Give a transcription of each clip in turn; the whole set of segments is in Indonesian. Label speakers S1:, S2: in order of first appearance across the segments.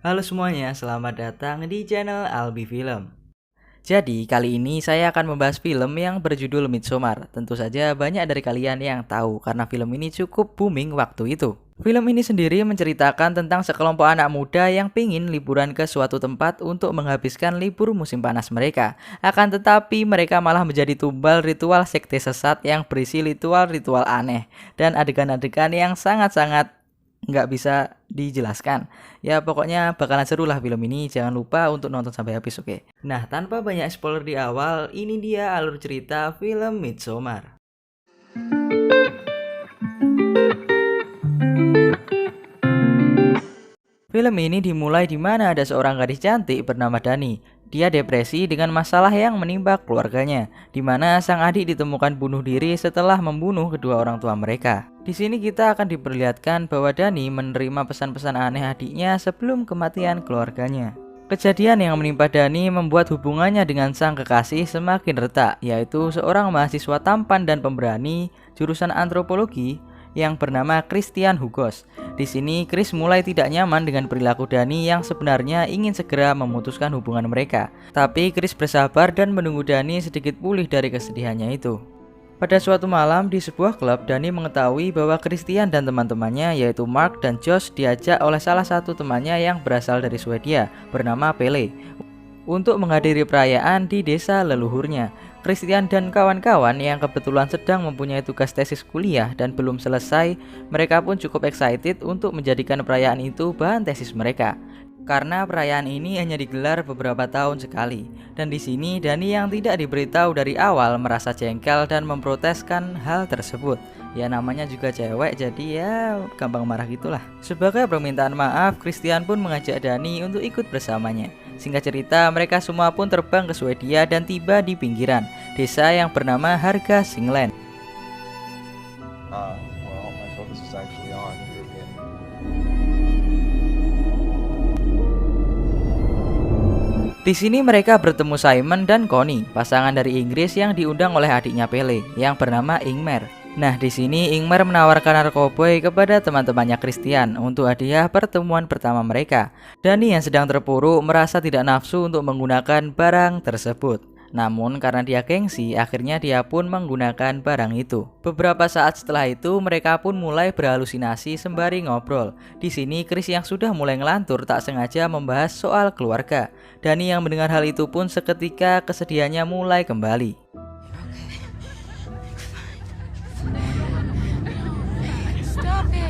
S1: Halo semuanya, selamat datang di channel Albi Film. Jadi, kali ini saya akan membahas film yang berjudul Midsommar. Tentu saja banyak dari kalian yang tahu karena film ini cukup booming waktu itu. Film ini sendiri menceritakan tentang sekelompok anak muda yang pingin liburan ke suatu tempat untuk menghabiskan libur musim panas mereka. Akan tetapi mereka malah menjadi tumbal ritual sekte sesat yang berisi ritual-ritual aneh dan adegan-adegan yang sangat-sangat nggak bisa dijelaskan. Ya pokoknya bakalan seru lah film ini. Jangan lupa untuk nonton sampai habis, oke? Nah, tanpa banyak spoiler di awal, ini dia alur cerita film Midsommar. Film ini dimulai di mana ada seorang gadis cantik bernama Dani. Dia depresi dengan masalah yang menimpa keluarganya, di mana sang adik ditemukan bunuh diri setelah membunuh kedua orang tua mereka. Di sini kita akan diperlihatkan bahwa Dani menerima pesan-pesan aneh adiknya sebelum kematian keluarganya. Kejadian yang menimpa Dani membuat hubungannya dengan sang kekasih semakin retak, yaitu seorang mahasiswa tampan dan pemberani jurusan antropologi yang bernama Christian Hugos. Di sini Chris mulai tidak nyaman dengan perilaku Dani yang sebenarnya ingin segera memutuskan hubungan mereka. Tapi Chris bersabar dan menunggu Dani sedikit pulih dari kesedihannya itu. Pada suatu malam di sebuah klub, Dani mengetahui bahwa Christian dan teman-temannya yaitu Mark dan Josh diajak oleh salah satu temannya yang berasal dari Swedia bernama Pele untuk menghadiri perayaan di desa leluhurnya. Christian dan kawan-kawan yang kebetulan sedang mempunyai tugas tesis kuliah dan belum selesai, mereka pun cukup excited untuk menjadikan perayaan itu bahan tesis mereka. Karena perayaan ini hanya digelar beberapa tahun sekali. Dan di sini Dani yang tidak diberitahu dari awal merasa jengkel dan memproteskan hal tersebut. Ya namanya juga cewek, jadi ya gampang marah gitulah. Sebagai permintaan maaf, Christian pun mengajak Dani untuk ikut bersamanya. Singkat cerita, mereka semua pun terbang ke Swedia dan tiba di pinggiran desa yang bernama Harga Singland.
S2: Well, my focus is actually on European.
S1: Di sini mereka bertemu Simon dan Connie, pasangan dari Inggris yang diundang oleh adiknya Pele yang bernama Ingmar. Nah, di sini Ingmar menawarkan narkoboy kepada teman-temannya Christian untuk hadiah pertemuan pertama mereka. Dani yang sedang terpuruk merasa tidak nafsu untuk menggunakan barang tersebut. Namun karena dia gengsi, akhirnya dia pun menggunakan barang itu. Beberapa saat setelah itu, mereka pun mulai berhalusinasi sembari ngobrol. Di sini Chris yang sudah mulai ngelantur tak sengaja membahas soal keluarga. Dani yang mendengar hal itu pun seketika kesedihannya mulai kembali.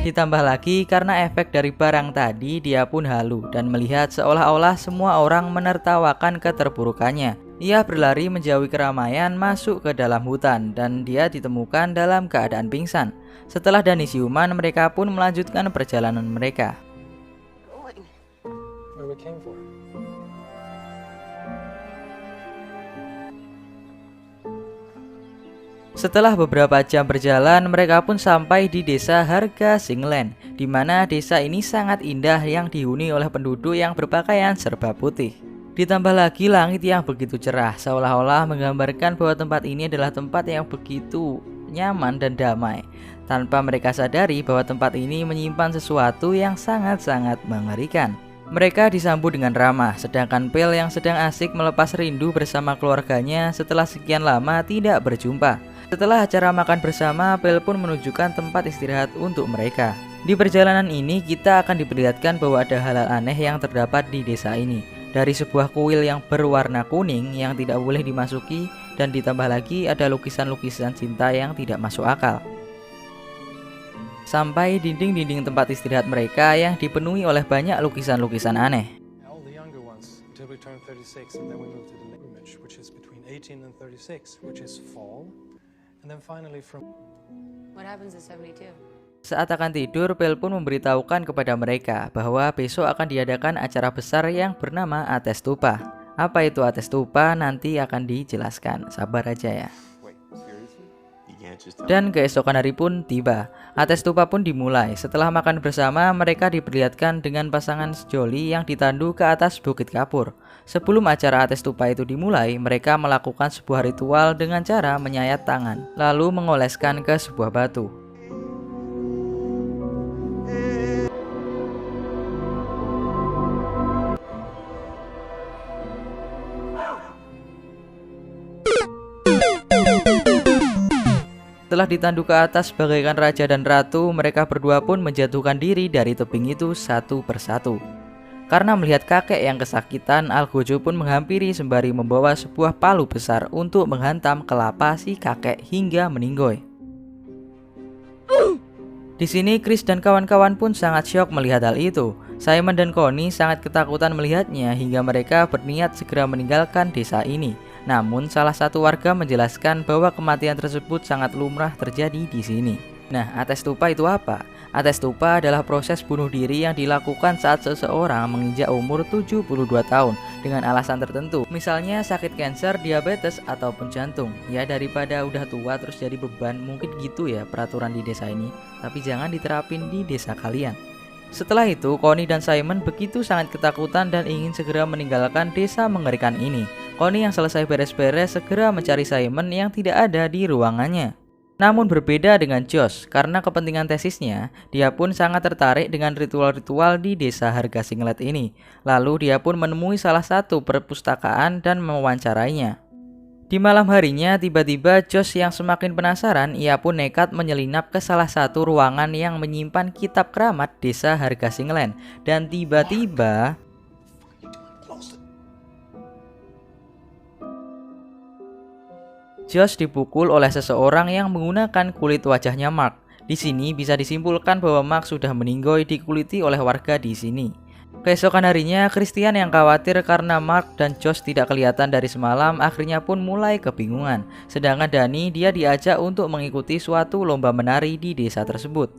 S1: Ditambah lagi karena efek dari barang tadi, dia pun halu dan melihat seolah-olah semua orang menertawakan keterpurukannya. Ia berlari menjauhi keramaian masuk ke dalam hutan dan dia ditemukan dalam keadaan pingsan. Setelah Dani siuman, mereka pun melanjutkan perjalanan mereka.
S2: Where we came for?
S1: Setelah beberapa jam berjalan, mereka pun sampai di desa Harga Singland, di mana desa ini sangat indah yang dihuni oleh penduduk yang berpakaian serba putih. Ditambah lagi langit yang begitu cerah, seolah-olah menggambarkan bahwa tempat ini adalah tempat yang begitu nyaman dan damai. Tanpa mereka sadari bahwa tempat ini menyimpan sesuatu yang sangat-sangat mengerikan. Mereka disambut dengan ramah, sedangkan Pel yang sedang asik melepas rindu bersama keluarganya setelah sekian lama tidak berjumpa. Setelah acara makan bersama, Pel pun menunjukkan tempat istirahat untuk mereka. Di perjalanan ini, kita akan diperlihatkan bahwa ada hal-hal aneh yang terdapat di desa ini. Dari sebuah kuil yang berwarna kuning yang tidak boleh dimasuki, dan ditambah lagi ada lukisan-lukisan cinta yang tidak masuk akal. Sampai dinding-dinding tempat istirahat mereka yang dipenuhi oleh banyak lukisan-lukisan aneh.
S2: All the younger ones until we turn 36, and then we move to the image, which is between 18 and 36, which is fall, and then finally from.
S3: What happens at 72?
S1: Saat akan tidur, Pel pun memberitahukan kepada mereka bahwa besok akan diadakan acara besar yang bernama Ates Tupa. Apa itu Ates Tupa nanti akan dijelaskan, sabar aja ya.
S2: Wait, seriously?
S1: Dan keesokan hari pun tiba. Ates stupa pun dimulai. Setelah makan bersama, mereka diperlihatkan dengan pasangan sejoli yang ditandu ke atas Bukit Kapur. Sebelum acara Ates stupa itu dimulai, mereka melakukan sebuah ritual dengan cara menyayat tangan, lalu mengoleskan ke sebuah batu. Setelah ditandu ke atas bagaikan raja dan ratu, mereka berdua pun menjatuhkan diri dari tebing itu satu persatu. Karena melihat kakek yang kesakitan, Algojo pun menghampiri sembari membawa sebuah palu besar untuk menghantam kelapa si kakek hingga meninggoy. Di sini Chris dan kawan-kawan pun sangat syok melihat hal itu. Simon dan Connie sangat ketakutan melihatnya hingga mereka berniat segera meninggalkan desa ini. Namun salah satu warga menjelaskan bahwa kematian tersebut sangat lumrah terjadi di sini. Nah, Ates stupa itu apa? Ates stupa adalah proses bunuh diri yang dilakukan saat seseorang menginjak umur 72 tahun dengan alasan tertentu. Misalnya sakit kanker, diabetes, ataupun jantung. Ya daripada udah tua terus jadi beban, mungkin gitu ya peraturan di desa ini. Tapi jangan diterapin di desa kalian. Setelah itu, Connie dan Simon begitu sangat ketakutan dan ingin segera meninggalkan desa mengerikan ini. Connie yang selesai beres-beres segera mencari Simon yang tidak ada di ruangannya. Namun berbeda dengan Josh, karena kepentingan tesisnya, dia pun sangat tertarik dengan ritual-ritual di desa Harga Singlet ini. Lalu dia pun menemui salah satu perpustakaan dan mewawancarainya. Di malam harinya, tiba-tiba Josh yang semakin penasaran, ia pun nekat menyelinap ke salah satu ruangan yang menyimpan kitab keramat desa Harga Singlet. Dan tiba-tiba Josh dipukul oleh seseorang yang menggunakan kulit wajahnya Mark. Di sini bisa disimpulkan bahwa Mark sudah meninggoy dikuliti oleh warga di sini. Keesokan harinya, Christian yang khawatir karena Mark dan Josh tidak kelihatan dari semalam akhirnya pun mulai kebingungan. Sedangkan Danny dia diajak untuk mengikuti suatu lomba menari di desa tersebut.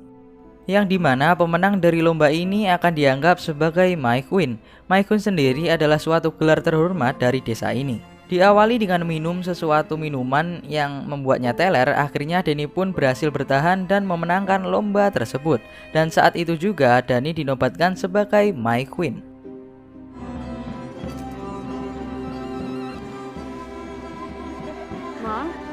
S1: Yang dimana pemenang dari lomba ini akan dianggap sebagai My Queen. My Queen sendiri adalah suatu gelar terhormat dari desa ini. Diawali dengan minum sesuatu minuman yang membuatnya teler, akhirnya Danny pun berhasil bertahan dan memenangkan lomba tersebut. Dan saat itu juga Danny dinobatkan sebagai My Queen.
S3: Mom?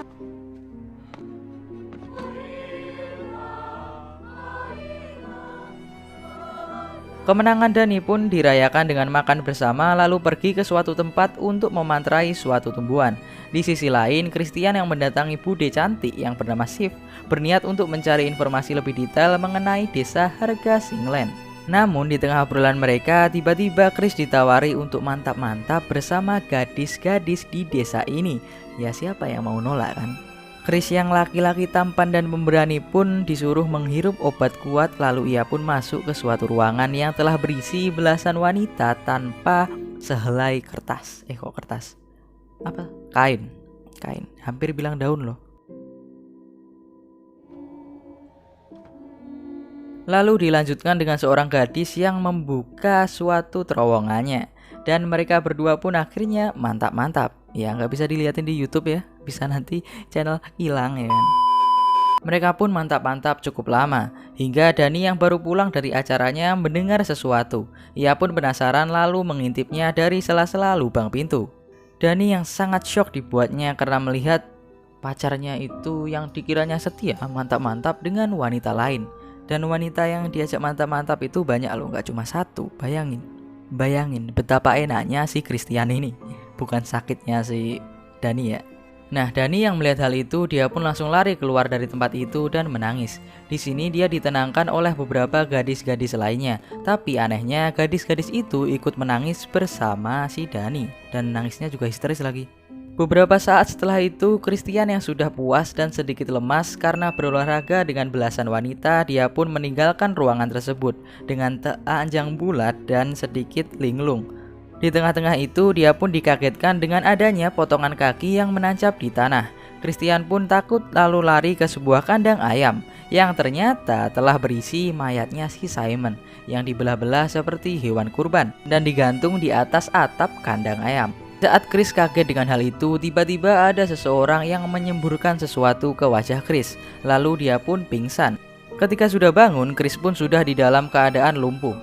S1: Kemenangan Danny pun dirayakan dengan makan bersama lalu pergi ke suatu tempat untuk memantrai suatu tumbuhan. Di sisi lain, Christian yang mendatangi bude cantik yang bernama Shiv berniat untuk mencari informasi lebih detail mengenai desa Harga Singlet. Namun di tengah obrolan mereka, tiba-tiba Chris ditawari untuk mantap-mantap bersama gadis-gadis di desa ini. Ya siapa yang mau nolak kan? Chris yang laki-laki tampan dan pemberani pun disuruh menghirup obat kuat, lalu ia pun masuk ke suatu ruangan yang telah berisi belasan wanita tanpa sehelai kertas. Kok kertas? Apa? Kain. Hampir bilang daun loh. Lalu dilanjutkan dengan seorang gadis yang membuka suatu terowongannya. Dan mereka berdua pun akhirnya mantap-mantap. Ya nggak bisa dilihatin di YouTube ya, bisa nanti channel hilang ya kan. Mereka pun mantap-mantap cukup lama, hingga Danny yang baru pulang dari acaranya mendengar sesuatu. Ia pun penasaran lalu mengintipnya dari sela-sela lubang pintu. Danny yang sangat syok dibuatnya karena melihat pacarnya itu yang dikiranya setia mantap-mantap dengan wanita lain. Dan wanita yang diajak mantap-mantap itu banyak loh, nggak cuma satu. Bayangin betapa enaknya si Christian ini, bukan sakitnya si Danny ya. Nah, Danny yang melihat hal itu, dia pun langsung lari keluar dari tempat itu dan menangis. Di sini dia ditenangkan oleh beberapa gadis-gadis lainnya. Tapi anehnya, gadis-gadis itu ikut menangis bersama si Danny. Dan nangisnya juga histeris lagi. Beberapa saat setelah itu, Christian yang sudah puas dan sedikit lemas karena berolahraga dengan belasan wanita, dia pun meninggalkan ruangan tersebut dengan telanjang bulat dan sedikit linglung. Di tengah-tengah itu, dia pun dikagetkan dengan adanya potongan kaki yang menancap di tanah. Christian pun takut lalu lari ke sebuah kandang ayam yang ternyata telah berisi mayatnya si Simon yang dibelah-belah seperti hewan kurban dan digantung di atas atap kandang ayam. Saat Chris kaget dengan hal itu, tiba-tiba ada seseorang yang menyemburkan sesuatu ke wajah Chris. Lalu dia pun pingsan. Ketika sudah bangun, Chris pun sudah di dalam keadaan lumpuh.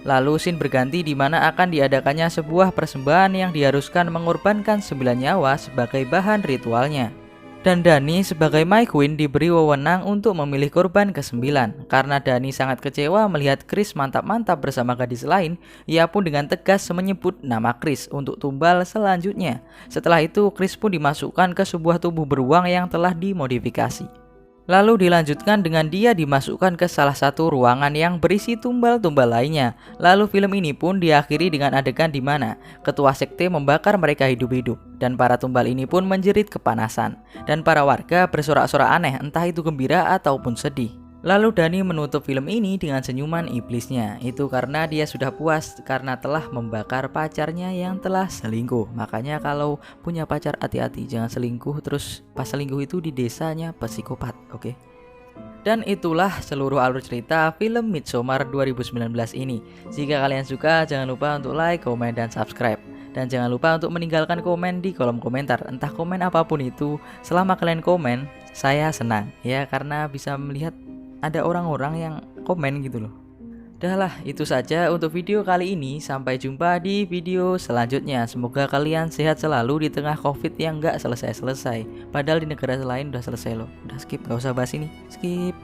S1: Lalu scene berganti di mana akan diadakannya sebuah persembahan yang diharuskan mengorbankan 9 nyawa sebagai bahan ritualnya. Dan Dani sebagai My Queen diberi wewenang untuk memilih korban ke-9. Karena Dani sangat kecewa melihat Chris mantap-mantap bersama gadis lain, ia pun dengan tegas menyebut nama Chris untuk tumbal selanjutnya. Setelah itu Chris pun dimasukkan ke sebuah tubuh beruang yang telah dimodifikasi. Lalu dilanjutkan dengan dia dimasukkan ke salah satu ruangan yang berisi tumbal-tumbal lainnya. Lalu film ini pun diakhiri dengan adegan di mana ketua sekte membakar mereka hidup-hidup. Dan para tumbal ini pun menjerit kepanasan. Dan para warga bersorak-sorak aneh, entah itu gembira ataupun sedih. Lalu Dani menutup film ini dengan senyuman iblisnya. Itu karena dia sudah puas karena telah membakar pacarnya yang telah selingkuh. Makanya kalau punya pacar hati-hati, jangan selingkuh terus pas selingkuh itu di desanya psikopat, oke? Dan itulah seluruh alur cerita film Midsommar 2019 ini. Jika kalian suka, jangan lupa untuk like, komen, dan subscribe. Dan jangan lupa untuk meninggalkan komen di kolom komentar. Entah komen apapun itu, selama kalian komen, saya senang ya, karena bisa melihat ada orang-orang yang komen gitu loh. Udahlah, itu saja untuk video kali ini. Sampai jumpa di video selanjutnya. Semoga kalian sehat selalu di tengah COVID yang gak selesai-selesai. Padahal di negara lain udah selesai loh. Udah skip, gak usah bahas ini. Skip.